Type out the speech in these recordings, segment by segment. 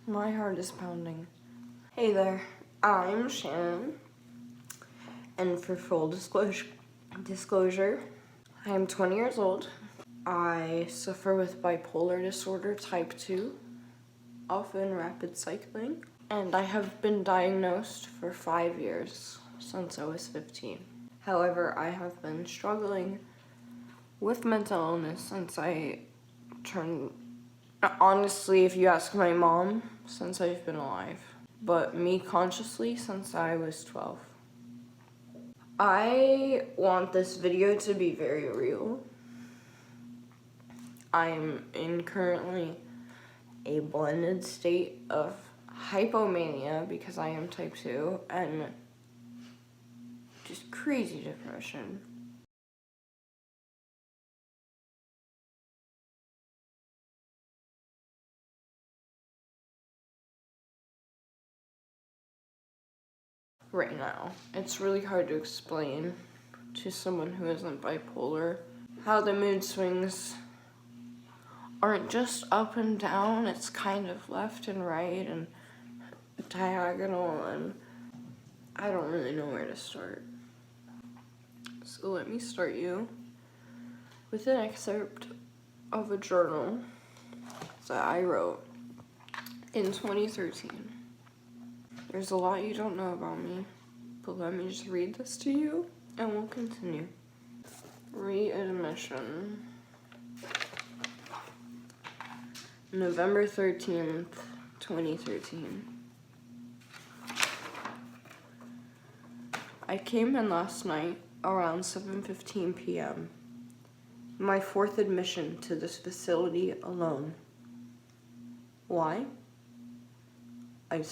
My heart is pounding. Hey there, I'm Shannon, and for full disclosure, I am 20 years old. I suffer with bipolar disorder type 2, often rapid cycling, and I have been diagnosed for 5 years, since I was 15. However, I have been struggling with mental illness since I turned, honestly, if you ask my mom, since I've been alive. But me consciously since I was 12. I want this video to be very real. I'm in currently a blended state of hypomania because I am type 2 and just crazy depression. Right now, it's really hard to explain to someone who isn't bipolar how the mood swings aren't just up and down, it's kind of left and right and diagonal, and I don't really know where to start. So let me start you with an excerpt of a journal that I wrote in 2013. There's a lot you don't know about me, but let me just read this to you and we'll continue. Readmission. November 13th, 2013. I came in last night around 7:15 p.m. My 4th admission to this facility alone. Why? I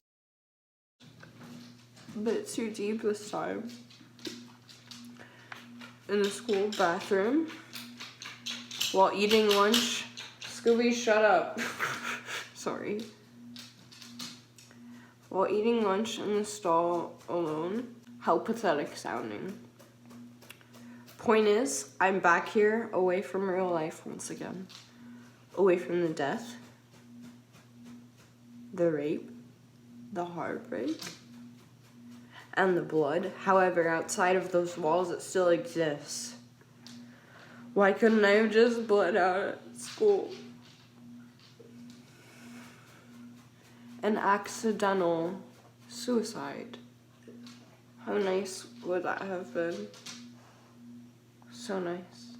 bit too deep this time. In the school bathroom while eating lunch. Scooby, shut up. Sorry. While eating lunch in the stall alone. How pathetic sounding. Point is, I'm back here away from real life once again. Away from the death, the rape, the heartbreak, and the blood. However, outside of those walls, it still exists. Why couldn't I have just bled out at school? An accidental suicide. How nice would that have been? So nice.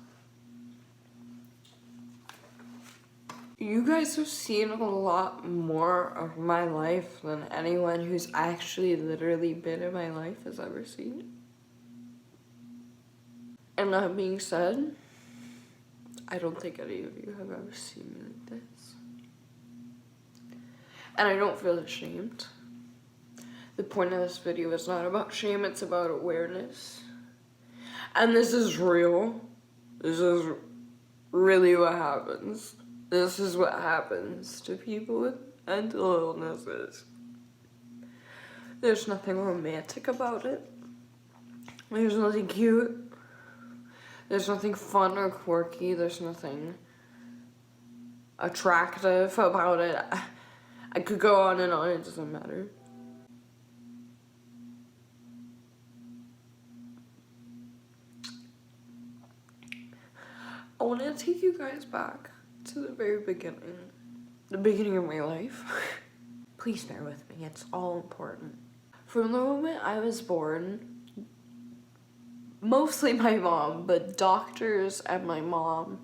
You guys have seen a lot more of my life than anyone who's actually literally been in my life has ever seen. And that being said, I don't think any of you have ever seen me like this. And I don't feel ashamed. The point of this video is not about shame, it's about awareness. And this is real. This is really what happens. This is what happens to people with mental illnesses. There's nothing romantic about it. There's nothing cute. There's nothing fun or quirky. There's nothing attractive about it. I could go on and on, it doesn't matter. I want to take you guys back to the very beginning. The beginning of my life. Please bear with me, it's all important. From the moment I was born, mostly my mom, but doctors and my mom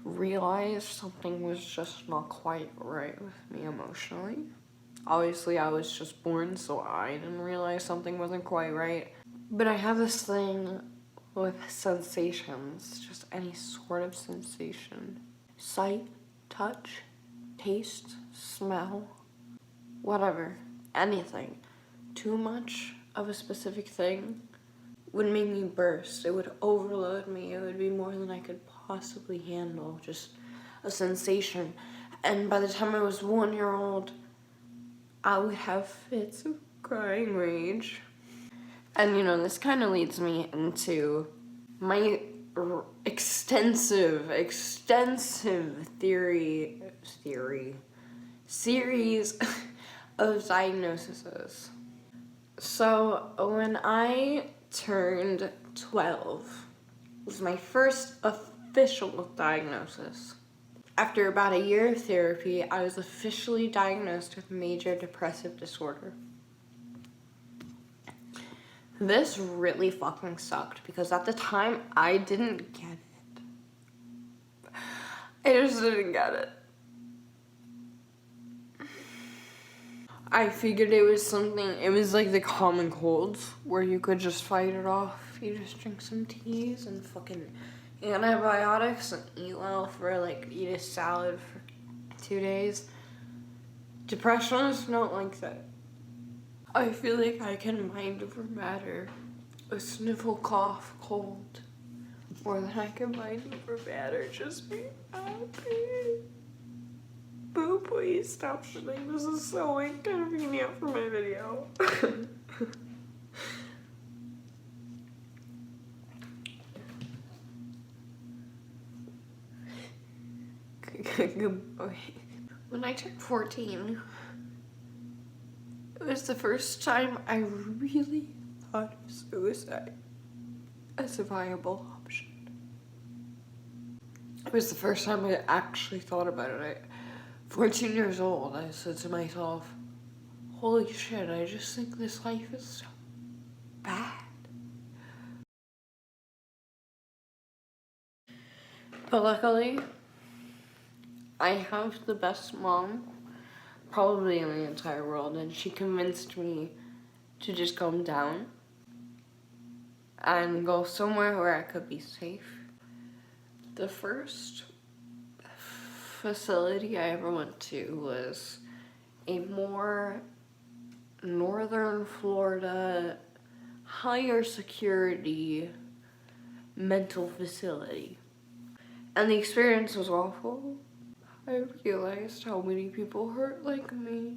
realized something was just not quite right with me emotionally. Obviously, I was just born, so I didn't realize something wasn't quite right. But I have this thing with sensations, just any sort of sensation. Sight, touch, taste, smell, whatever, anything. Too much of a specific thing would make me burst. It would overload me. It would be more than I could possibly handle, just a sensation. And by the time I was 1 year old, I would have fits of crying rage. And you know, this kind of leads me into my extensive series of diagnoses. So when I turned 12 was my first official diagnosis. After about a year of therapy, I was officially diagnosed with major depressive disorder. This really fucking sucked because at the time I didn't get it. I just didn't get it. I figured it was like the common colds where you could just fight it off. You just drink some teas and fucking antibiotics and eat eat a salad for 2 days. Depression is not like that. I feel like I can mind over matter a sniffle, cough, cold, more than I can mind over matter just be happy. Boo, please stop shitting. This is so inconvenient for my video. Good boy. When I turned 14, it was the first time I really thought of suicide as a viable option. It was the first time I actually thought about it. At 14 years old, I said to myself, holy shit, I just think this life is so bad. But luckily, I have the best mom probably in the entire world, and she convinced me to just calm down and go somewhere where I could be safe. The first facility I ever went to was a more northern Florida, higher security mental facility. And the experience was awful. I realized how many people hurt like me.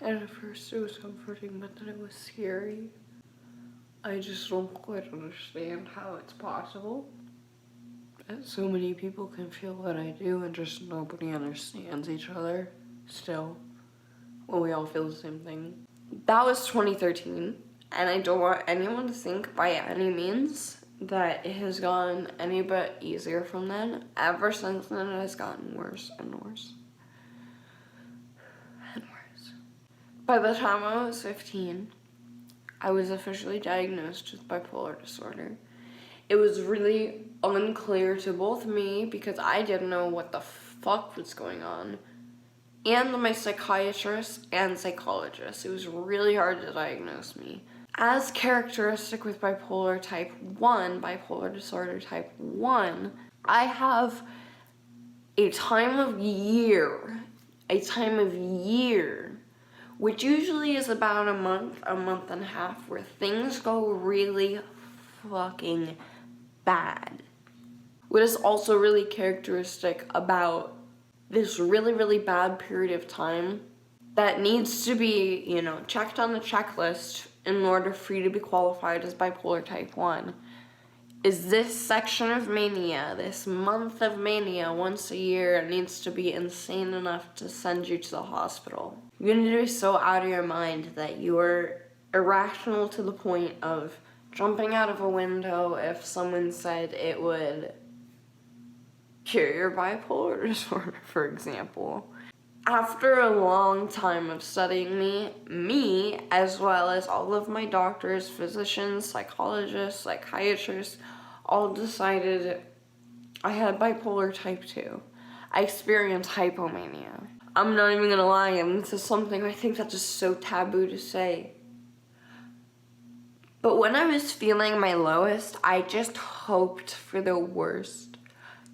And at first it was comforting, but then it was scary. I just don't quite understand how it's possible that so many people can feel what I do and just nobody understands each other still when we all feel the same thing. That was 2013, and I don't want anyone to think by any means that it has gotten any bit easier from then. Ever since then, it has gotten worse and worse and worse. By the time I was 15, I was officially diagnosed with bipolar disorder. It was really unclear to both me because I didn't know what the fuck was going on, and my psychiatrist and psychologist. It was really hard to diagnose me. As characteristic with bipolar type 1, bipolar disorder type 1, I have a time of year, which usually is about a month and a half, where things go really fucking bad. What is also really characteristic about this really, really bad period of time that needs to be, checked on the checklist in order for you to be qualified as bipolar type 1, is this section of mania, this month of mania once a year needs to be insane enough to send you to the hospital. You're going to be so out of your mind that you are irrational to the point of jumping out of a window if someone said it would cure your bipolar disorder, for example. After a long time of studying me, as well as all of my doctors, physicians, psychologists, psychiatrists, all decided I had bipolar type 2. I experienced hypomania. I'm not even gonna lie, and this is something I think that's just so taboo to say. But when I was feeling my lowest, I just hoped for the worst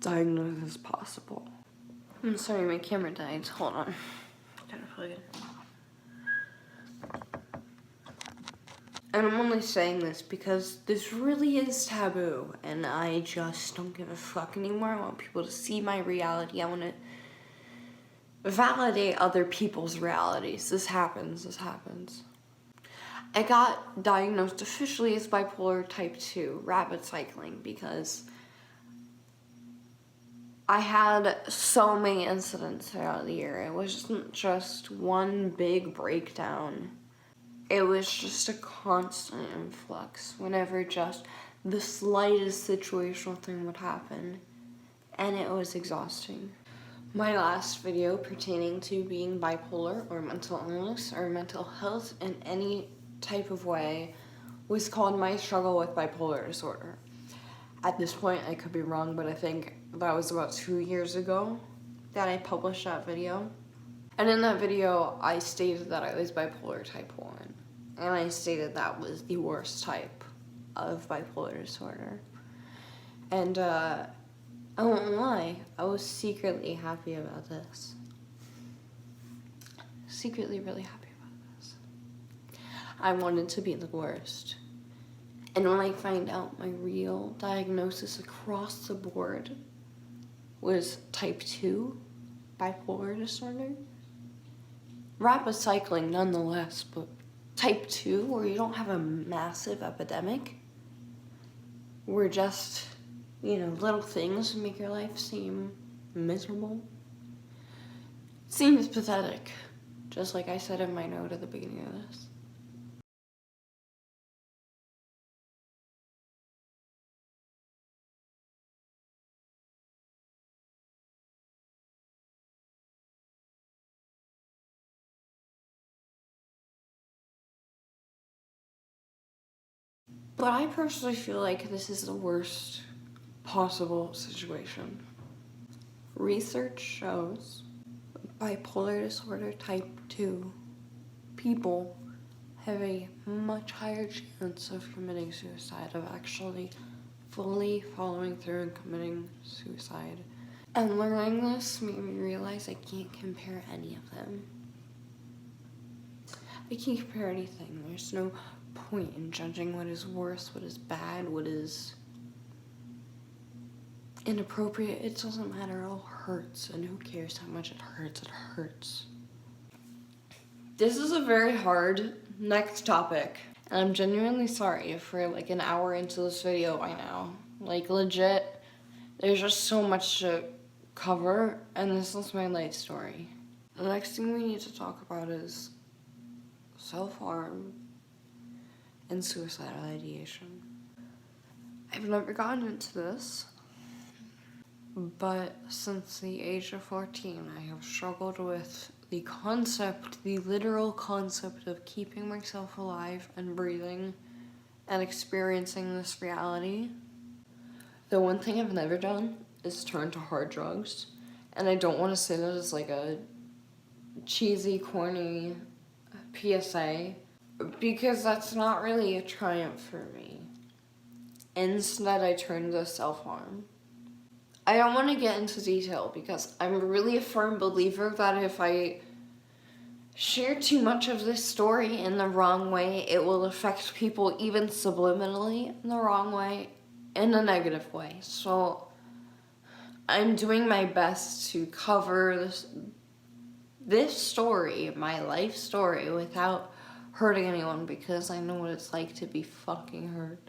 diagnosis possible. I'm sorry, my camera died. Hold on. Gotta plug it in. And I'm only saying this because this really is taboo, and I just don't give a fuck anymore. I want people to see my reality. I want to validate other people's realities. This happens. I got diagnosed officially as bipolar type 2, rapid cycling, because I had so many incidents throughout the year. It wasn't just one big breakdown. It was just a constant influx whenever just the slightest situational thing would happen. And it was exhausting. My last video pertaining to being bipolar or mental illness or mental health in any type of way was called My Struggle with Bipolar Disorder. At this point, I could be wrong, but I think that was about 2 years ago that I published that video. And in that video, I stated that I was bipolar type 1. And I stated that was the worst type of bipolar disorder. And I won't lie, I was secretly happy about this. Secretly really happy about this. I wanted to be the worst. And when I find out my real diagnosis across the board was type 2 bipolar disorder, rapid cycling nonetheless, but type 2 where you don't have a massive epidemic, where just, little things make your life seem miserable, seems pathetic, just like I said in my note at the beginning of this. But I personally feel like this is the worst possible situation. Research shows bipolar disorder type 2 people have a much higher chance of committing suicide, of actually fully following through and committing suicide. And learning this made me realize I can't compare any of them. I can't compare anything. There's no point in judging what is worse, what is bad, what is inappropriate. It doesn't matter. It all hurts, and who cares how much it hurts? It hurts. This is a very hard next topic, and I'm genuinely sorry if we're like an hour into this video by now. Like, legit, there's just so much to cover, and this is my life story. The next thing we need to talk about is self-harm and suicidal ideation. I've never gotten into this, but since the age of 14, I have struggled with the literal concept of keeping myself alive and breathing and experiencing this reality. The one thing I've never done is turn to hard drugs, and I don't want to say that as like a cheesy, corny PSA, because that's not really a triumph for me. Instead, I turned to self-harm. I don't want to get into detail because I'm really a firm believer that if I share too much of this story in the wrong way, it will affect people even subliminally in the wrong way, in a negative way. So I'm doing my best to cover this story, my life story, without hurting anyone, because I know what it's like to be fucking hurt.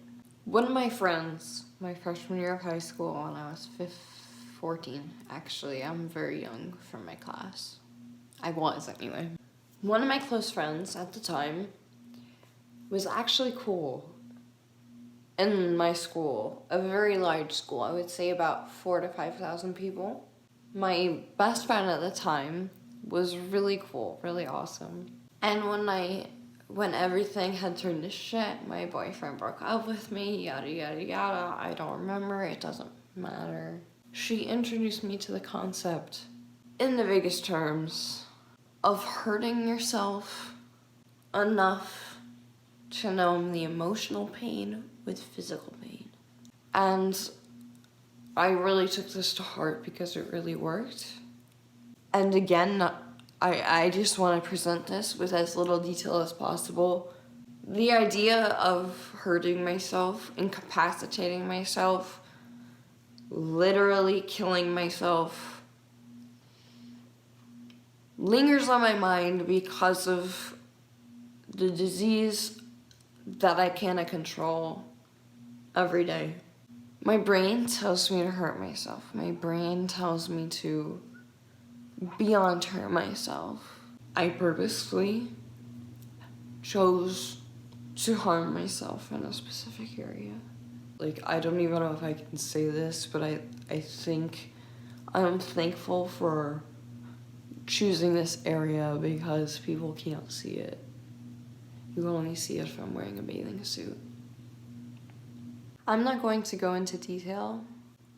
One of my friends, my freshman year of high school, when I was 14, actually, I'm very young for my class. I was, anyway. One of my close friends at the time was actually cool in my school, a very large school. I would say about 4,000 to 5,000 people. My best friend at the time was really cool, really awesome. And when everything had turned to shit, my boyfriend broke up with me, yada yada yada, I don't remember, it doesn't matter. She introduced me to the concept, in the biggest terms, of hurting yourself enough to numb the emotional pain with physical pain. And I really took this to heart because it really worked. And again, I just want to present this with as little detail as possible. The idea of hurting myself, incapacitating myself, literally killing myself, lingers on my mind because of the disease that I cannot control every day. My brain tells me to hurt myself. My brain tells me to beyond hurt myself. I purposely chose to harm myself in a specific area. Like, I don't even know if I can say this, but I think I'm thankful for choosing this area because people can't see it. You only see it if I'm wearing a bathing suit. I'm not going to go into detail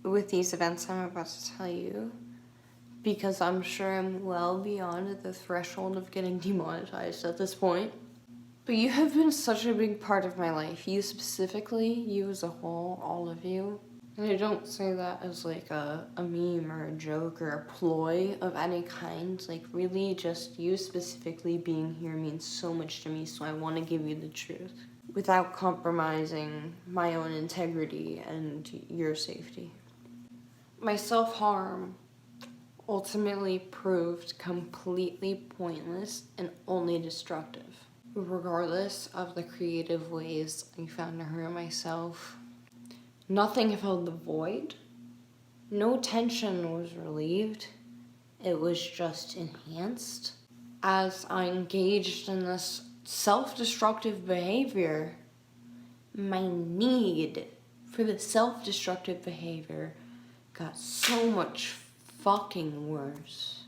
with these events I'm about to tell you because I'm sure I'm well beyond the threshold of getting demonetized at this point. But you have been such a big part of my life. You specifically, you as a whole, all of you. And I don't say that as like a meme or a joke or a ploy of any kind. Like, really, just you specifically being here means so much to me, so I want to give you the truth without compromising my own integrity and your safety. My self-harm ultimately proved completely pointless and only destructive. Regardless of the creative ways I found to hurt myself, nothing filled the void. No tension was relieved. It was just enhanced. As I engaged in this self-destructive behavior, my need for the self-destructive behavior got so much fucking worse.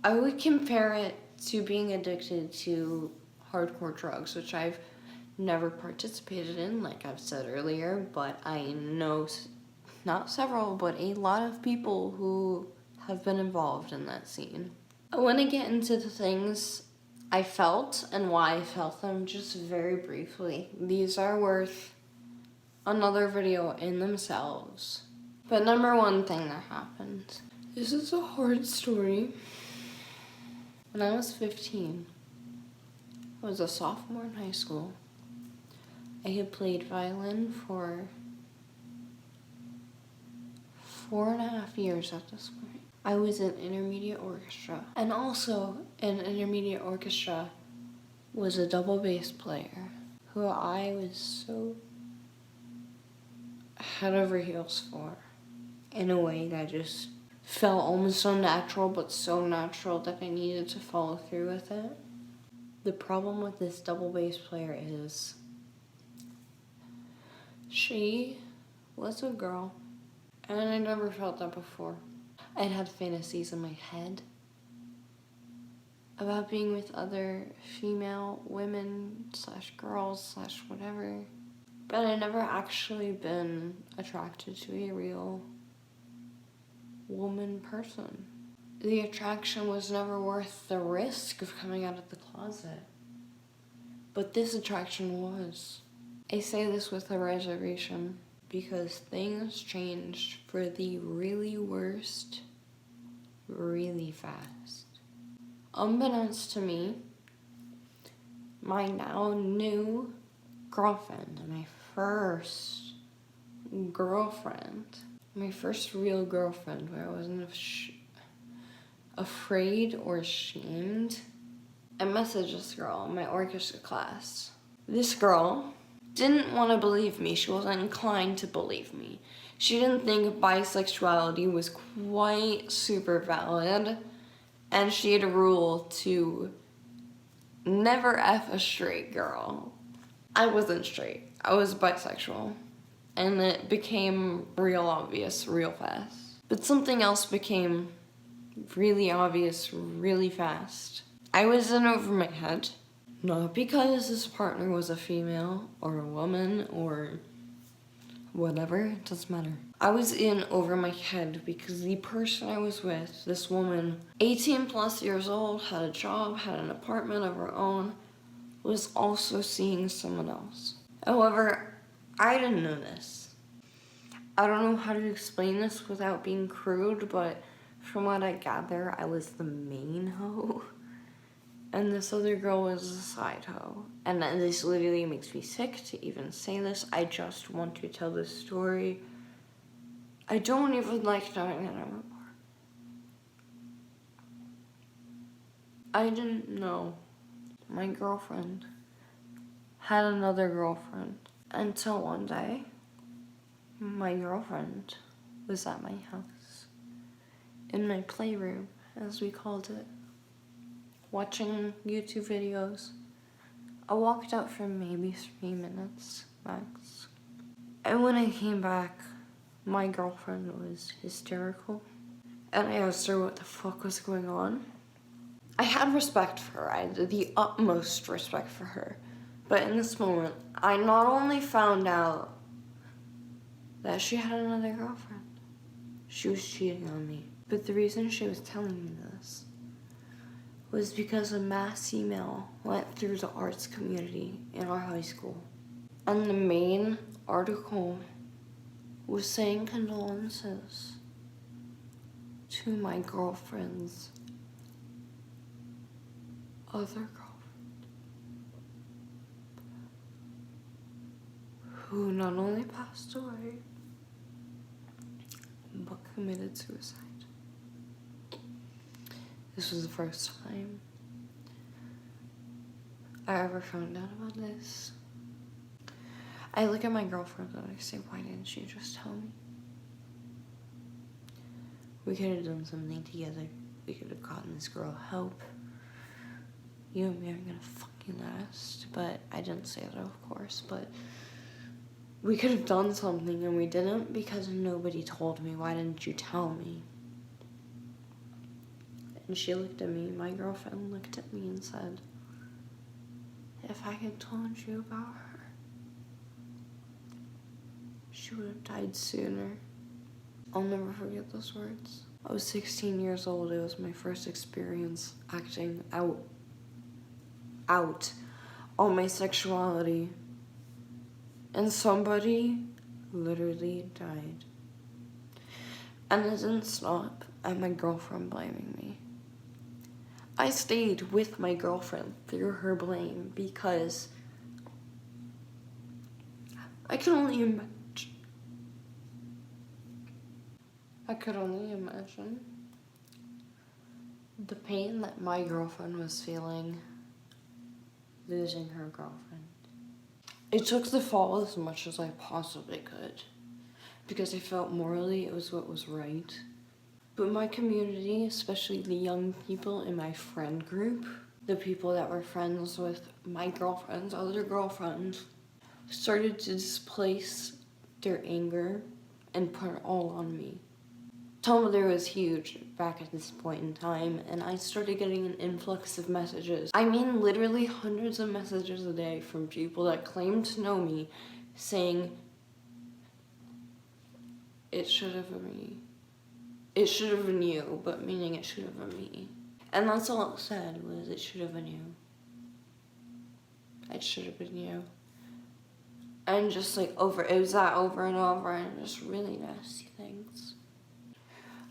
I would compare it to being addicted to hardcore drugs, which I've never participated in, like I've said earlier, but I know not several, but a lot of people who have been involved in that scene. I want to get into the things I felt and why I felt them just very briefly. These are worth another video in themselves. But number one thing that happened. This is a hard story. When I was 15, I was a sophomore in high school. I had played violin for 4.5 years at this point. I was in intermediate orchestra. And also in intermediate orchestra was a double bass player who I was so head over heels for in a way that just felt almost so natural, but so natural that I needed to follow through with it. The problem with this double bass player is she was a girl, and I never felt that before. I'd had fantasies in my head about being with other female women / girls / whatever, but I'd never actually been attracted to a real woman person. The attraction was never worth the risk of coming out of the closet. But this attraction was. I say this with a reservation because things changed for the really worst really fast. Unbeknownst to me, my now new girlfriend, my first girlfriend, my first real girlfriend where I wasn't afraid or ashamed. I messaged this girl in my orchestra class. This girl didn't want to believe me. She wasn't inclined to believe me. She didn't think bisexuality was quite super valid, and she had a rule to never F a straight girl. I wasn't straight. I was bisexual. And it became real obvious real fast. But something else became really obvious really fast. I was in over my head. Not because this partner was a female or a woman or whatever, it doesn't matter. I was in over my head because the person I was with, this woman, 18 plus years old, had a job, had an apartment of her own, was also seeing someone else. However, I didn't know this. I don't know how to explain this without being crude, but from what I gather, I was the main hoe. And this other girl was a side hoe. And this literally makes me sick to even say this. I just want to tell this story. I don't even like knowing that anymore. I didn't know my girlfriend had another girlfriend until one day my girlfriend was at my house, in my playroom, as we called it, watching YouTube videos. I walked out for maybe 3 minutes max. And when I came back, my girlfriend was hysterical. And I asked her what the fuck was going on. I had respect for her. I had the utmost respect for her. But in this moment, I not only found out that she had another girlfriend, she was cheating on me. But the reason she was telling me this was because a mass email went through the arts community in our high school. And the main article was saying condolences to my girlfriend's other girlfriend, who not only passed away, but committed suicide. This was the first time I ever found out about this. I look at my girlfriend and I say, why didn't she just tell me? We could have done something together. We could have gotten this girl help. You and me are gonna fucking last. But I didn't say that, of course. But we could have done something and we didn't because nobody told me. Why didn't you tell me? And she looked at me, my girlfriend looked at me and said, if I had told you about her, she would have died sooner. I'll never forget those words. I was 16 years old. It was my first experience acting out on my sexuality. And somebody literally died. And it didn't stop at my girlfriend blaming me. I stayed with my girlfriend through her blame because I could only imagine the pain that my girlfriend was feeling losing her girlfriend. It took the fall as much as I possibly could because I felt morally it was what was right. But my community, especially the young people in my friend group, the people that were friends with my girlfriend's other girlfriend, started to displace their anger and put it all on me. Tumblr was huge back at this point in time, and I started getting an influx of messages. I mean, literally hundreds of messages a day from people that claimed to know me saying, it should have been me. It should have been you, but meaning it should have been me. And that's all it said, was it should have been you. It should have been you. And just like it was that over and over, and just really nasty things.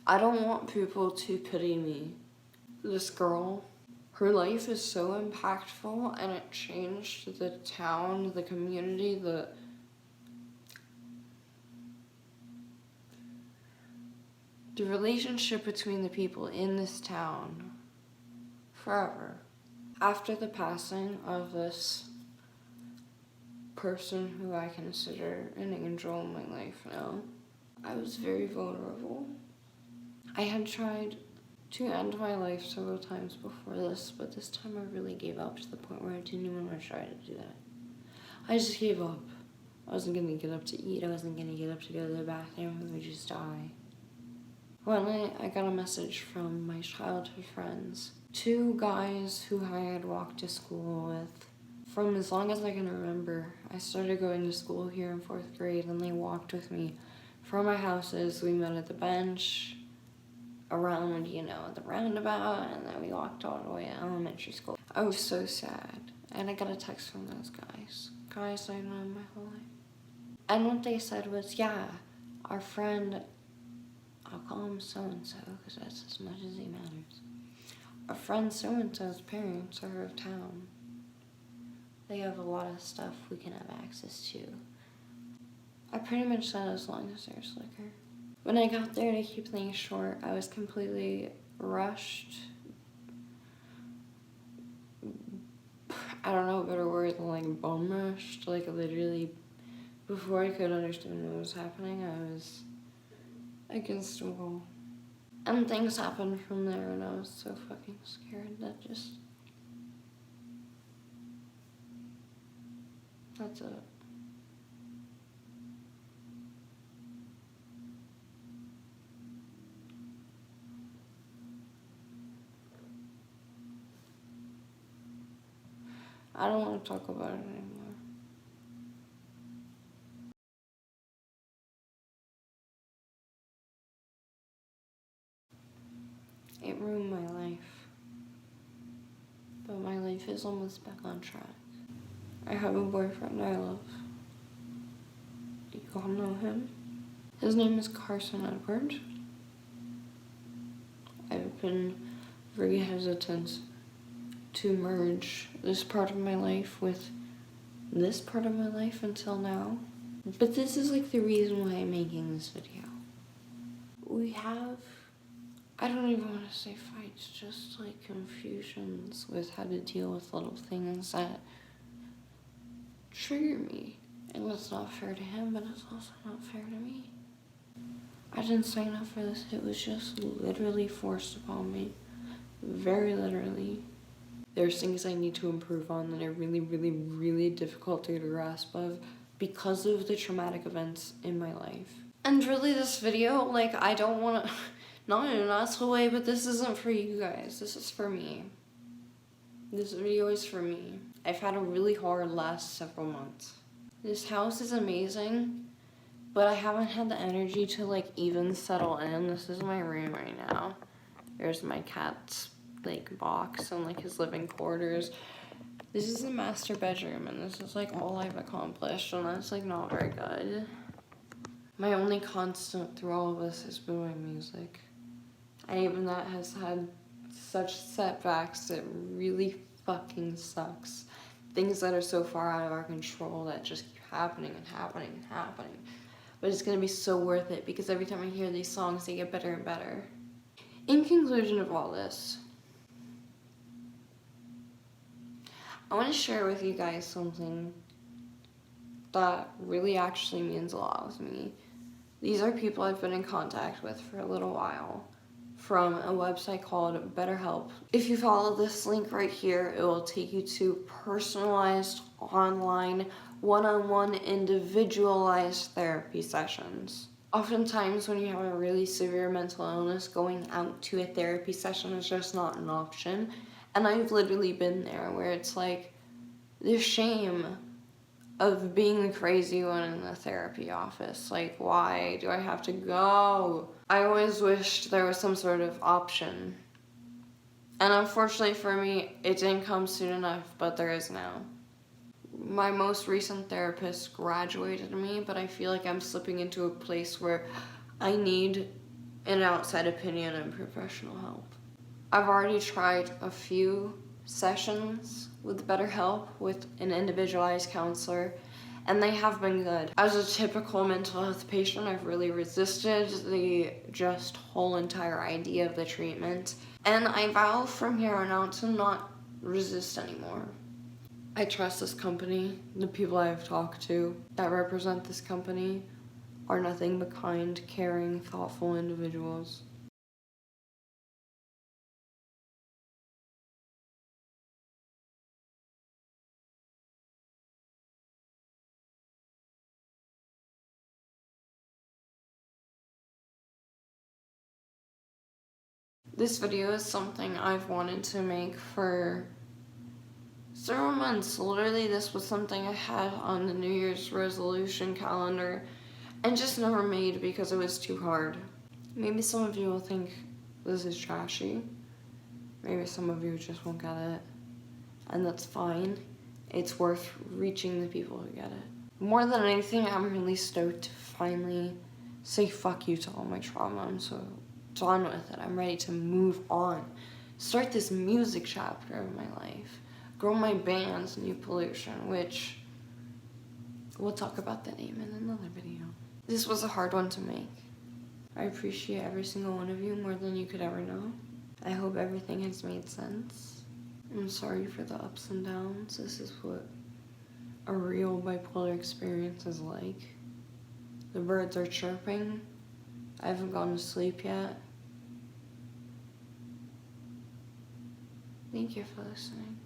I don't want people to pity me. This girl, her life is so impactful, and it changed the town, the community, the relationship between the people in this town forever. After the passing of this person who I consider an angel in my life now, I was very vulnerable. I had tried to end my life several times before this, but this time I really gave up to the point where I didn't even want to try to do that. I just gave up. I wasn't gonna get up to eat, I wasn't gonna get up to go to the bathroom, I would just die. One night, I got a message from my childhood friends. 2 guys who I had walked to school with from as long as I can remember. I started going to school here in 4th grade, and they walked with me from our houses. We met at the bench, around, the roundabout, and then we walked all the way to elementary school. I was so sad, and I got a text from those guys I know my whole life. And what they said was, yeah, our friend, I'll call him so-and-so, because that's as much as he matters. Our friend so-and-so's parents are out of town. They have a lot of stuff we can have access to. I pretty much said as long as there's liquor. When I got there, to keep things short, I was completely rushed. I don't know a better word than bum rushed. Literally Before I could understand what was happening, I was against a wall. And things happened from there, and I was so fucking scared that that's it. I don't want to talk about it anymore. It ruined my life. But my life is almost back on track. I have a boyfriend I love. You all know him. His name is Carson Edward. I've been very hesitant to merge this part of my life with this part of my life until now. But this is like the reason why I'm making this video. We have, I don't even want to say fights, just like confusions with how to deal with little things that trigger me. And it's not fair to him, but it's also not fair to me. I didn't sign up for this. It was just literally forced upon me. Very literally. There's things I need to improve on that are really, really, really difficult to get a grasp of because of the traumatic events in my life. And really this video, like, I don't want to, not in an asshole way, but this isn't for you guys. This is for me. This video is for me. I've had a really hard last several months. This house is amazing, but I haven't had the energy to, like, even settle in. This is my room right now. There's my cat's, like, box and, like, his living quarters. This is the master bedroom, and this is, like, all I've accomplished, and that's, like, not very good. My only constant through all of this has been my music. And even that has had such setbacks that really fucking sucks. Things that are so far out of our control that just keep happening and happening and happening. But it's gonna be so worth it because every time I hear these songs, they get better and better. In conclusion of all this, I want to share with you guys something that really actually means a lot with me. These are people I've been in contact with for a little while from a website called BetterHelp. If you follow this link right here, it will take you to personalized, online, one-on-one, individualized therapy sessions. Oftentimes when you have a really severe mental illness, going out to a therapy session is just not an option. And I've literally been there where it's like the shame of being the crazy one in the therapy office. Like, why do I have to go? I always wished there was some sort of option. And unfortunately for me, it didn't come soon enough, but there is now. My most recent therapist graduated me, but I feel like I'm slipping into a place where I need an outside opinion and professional help. I've already tried a few sessions with BetterHelp with an individualized counselor, and they have been good. As a typical mental health patient, I've really resisted the just whole entire idea of the treatment, and I vow from here on out to not resist anymore. I trust this company. The people I've talked to that represent this company are nothing but kind, caring, thoughtful individuals. This video is something I've wanted to make for several months. Literally, this was something I had on the New Year's resolution calendar and just never made because it was too hard. Maybe some of you will think this is trashy. Maybe some of you just won't get it. And that's fine. It's worth reaching the people who get it. More than anything, I'm really stoked to finally say fuck you to all my trauma. I'm so done with it. I'm ready to move on. Start this music chapter of my life. Grow my band, New Pollution, which we'll talk about the name in another video. This was a hard one to make. I appreciate every single one of you more than you could ever know. I hope everything has made sense. I'm sorry for the ups and downs. This is what a real bipolar experience is like. The birds are chirping. I haven't gone to sleep yet. Thank you for listening.